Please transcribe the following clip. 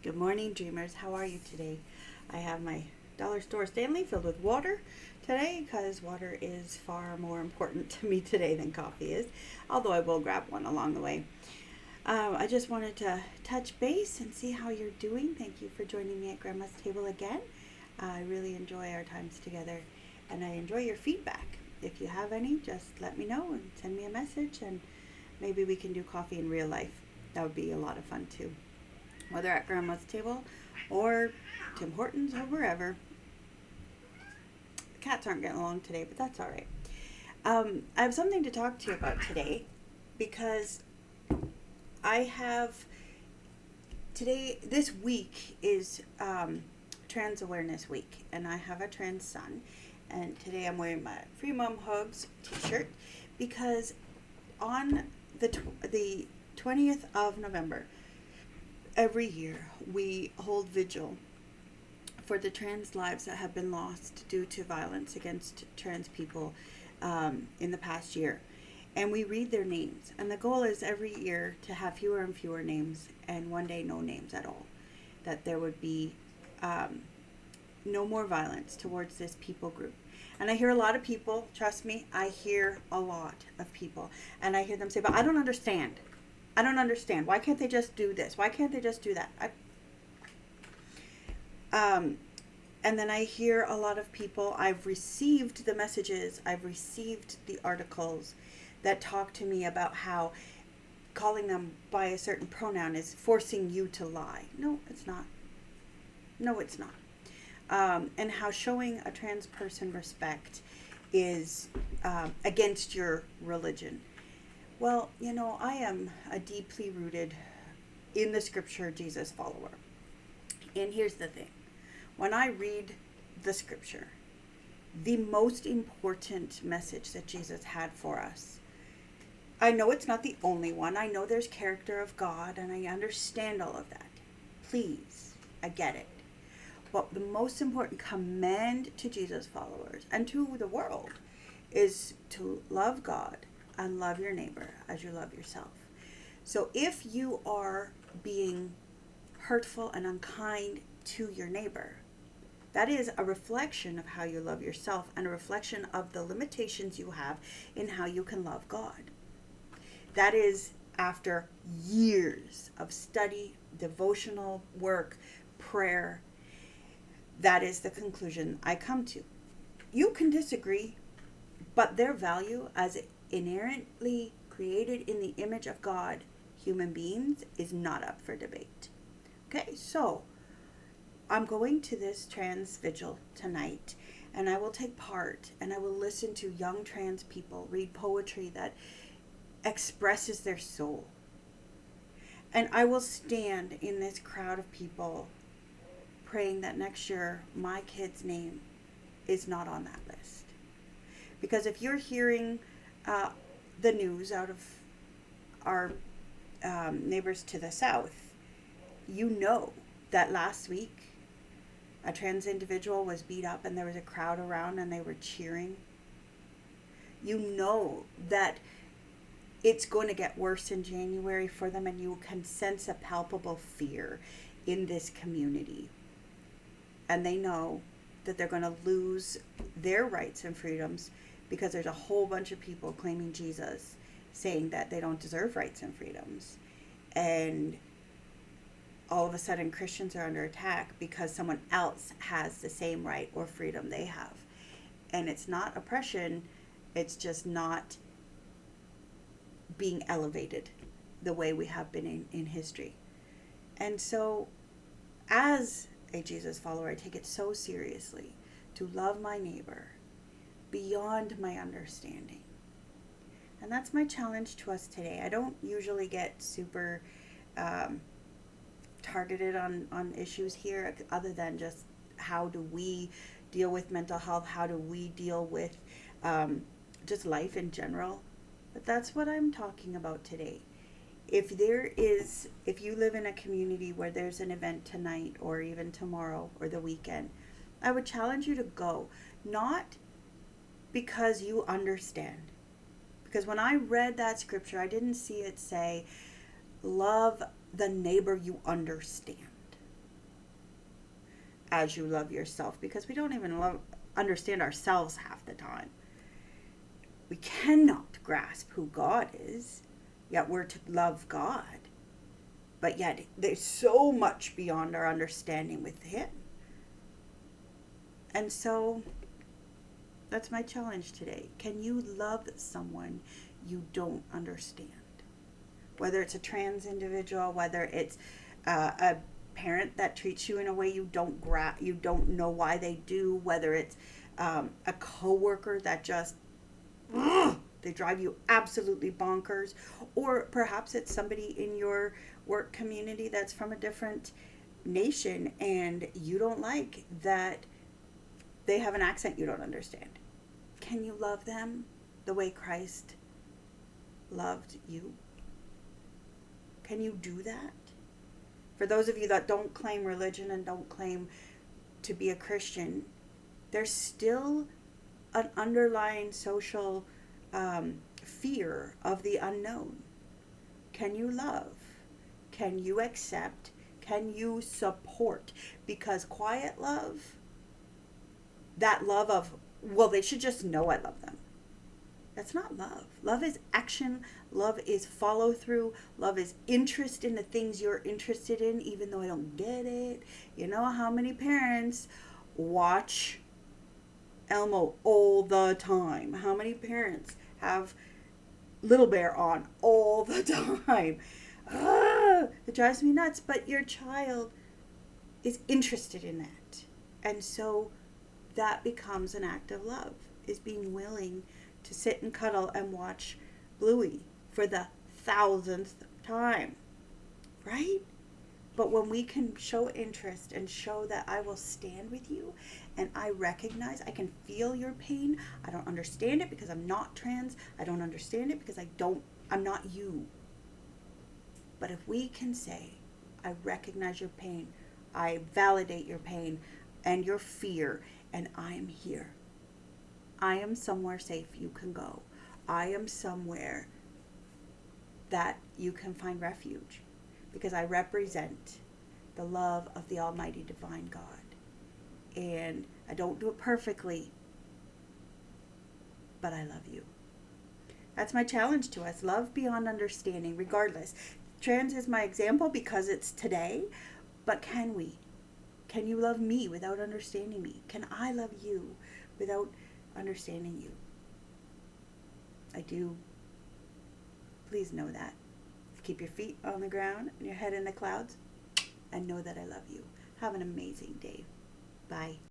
Good morning, dreamers. How are you today? I have my dollar store Stanley filled with water today because water is far more important to me today than coffee is, although I will grab one along the way. I just wanted to touch base and see how you're doing. Thank you for joining me at Grandma's table again. I really enjoy our times together and I enjoy your feedback. If you have any, just let me know and send me a message, and maybe we can do coffee in real life. That would be a lot of fun too. Whether at Grandma's table or Tim Hortons or wherever. The cats aren't getting along today, but that's all right. I have something to talk to you about today because I have today, this week is Trans Awareness Week, and I have a trans son, and today I'm wearing my Free Mom Hugs t-shirt because on the 20th of November, every year we hold vigil for the trans lives that have been lost due to violence against trans people in the past year. And we read their names. And the goal is every year to have fewer and fewer names, and one day no names at all. That there would be no more violence towards this people group. And I hear a lot of people, trust me, I hear a lot of people. And I hear them say, but I don't understand. I don't understand. Why can't they just do this? Why can't they just do that? And then I hear a lot of people, I've received the messages, I've received the articles that talk to me about how calling them by a certain pronoun is forcing you to lie. No, it's not. No, it's not. And how showing a trans person respect is against your religion. Well, you know, I am a deeply rooted in the scripture Jesus follower. And here's the thing. When I read the scripture, the most important message that Jesus had for us, I know it's not the only one. I know there's character of God, and I understand all of that. Please, I get it. But the most important command to Jesus followers and to the world is to love God and love your neighbor as you love yourself. So if you are being hurtful and unkind to your neighbor, that is a reflection of how you love yourself and a reflection of the limitations you have in how you can love God. That is after years of study, devotional work, prayer. That is the conclusion I come to. You can disagree, but their value as inherently created in the image of God, human beings, is not up for debate. Okay, so I'm going to this trans vigil tonight, and I will take part, and I will listen to young trans people read poetry that expresses their soul. And I will stand in this crowd of people praying that next year my kid's name is not on that list. Because if you're hearing the news out of our neighbors to the south, you know that last week a trans individual was beat up and there was a crowd around and they were cheering. You know that it's going to get worse in January for them, and you can sense a palpable fear in this community. And they know that they're going to lose their rights and freedoms because there's a whole bunch of people claiming Jesus, saying that they don't deserve rights and freedoms. And all of a sudden Christians are under attack because someone else has the same right or freedom they have. And it's not oppression, it's just not being elevated the way we have been in history. And so as a Jesus follower, I take it so seriously to love my neighbor beyond my understanding. And that's my challenge to us today. I don't usually get super targeted on issues here, other than just how do we deal with mental health, how do we deal with just life in general. But that's what I'm talking about today. If you live in a community where there's an event tonight or even tomorrow or the weekend, I would challenge you to go, not because you understand. Because when I read that scripture, I didn't see it say, love the neighbor you understand. as you love yourself, because we don't even understand ourselves half the time. We cannot grasp who God is, yet we're to love God. But yet there's so much beyond our understanding with Him. And so that's my challenge today. Can you love someone you don't understand? Whether it's a trans individual, whether it's a parent that treats you in a way you don't know why they do, whether it's a coworker that just they drive you absolutely bonkers, or perhaps it's somebody in your work community that's from a different nation and you don't like that they have an accent you don't understand. Can you love them the way Christ loved you? Can you do that? For those of you that don't claim religion and don't claim to be a Christian, there's still an underlying social fear of the unknown. Can you love? Can you accept? Can you support? Because quiet love, that love of, well, they should just know I love them. That's not love. Love is action. Love is follow through. Love is interest in the things you're interested in, even though I don't get it. You know how many parents watch Elmo all the time? How many parents have Little Bear on all the time? It drives me nuts, but your child is interested in that. And so that becomes an act of love, is being willing to sit and cuddle and watch Bluey for the 1000th time, right? But when we can show interest and show that I will stand with you and I recognize, I can feel your pain. I don't understand it because I'm not trans. I don't understand it because I'm not you. But if we can say, I recognize your pain, I validate your pain and your fear, and I am here. I am somewhere safe you can go. I am somewhere that you can find refuge, because I represent the love of the Almighty Divine God. And I don't do it perfectly, but I love you. That's my challenge to us. Love beyond understanding, regardless. Trans is my example because it's today, but can we? Can you love me without understanding me? Can I love you without understanding you? I do. Please know that. Keep your feet on the ground and your head in the clouds, and know that I love you. Have an amazing day. Bye.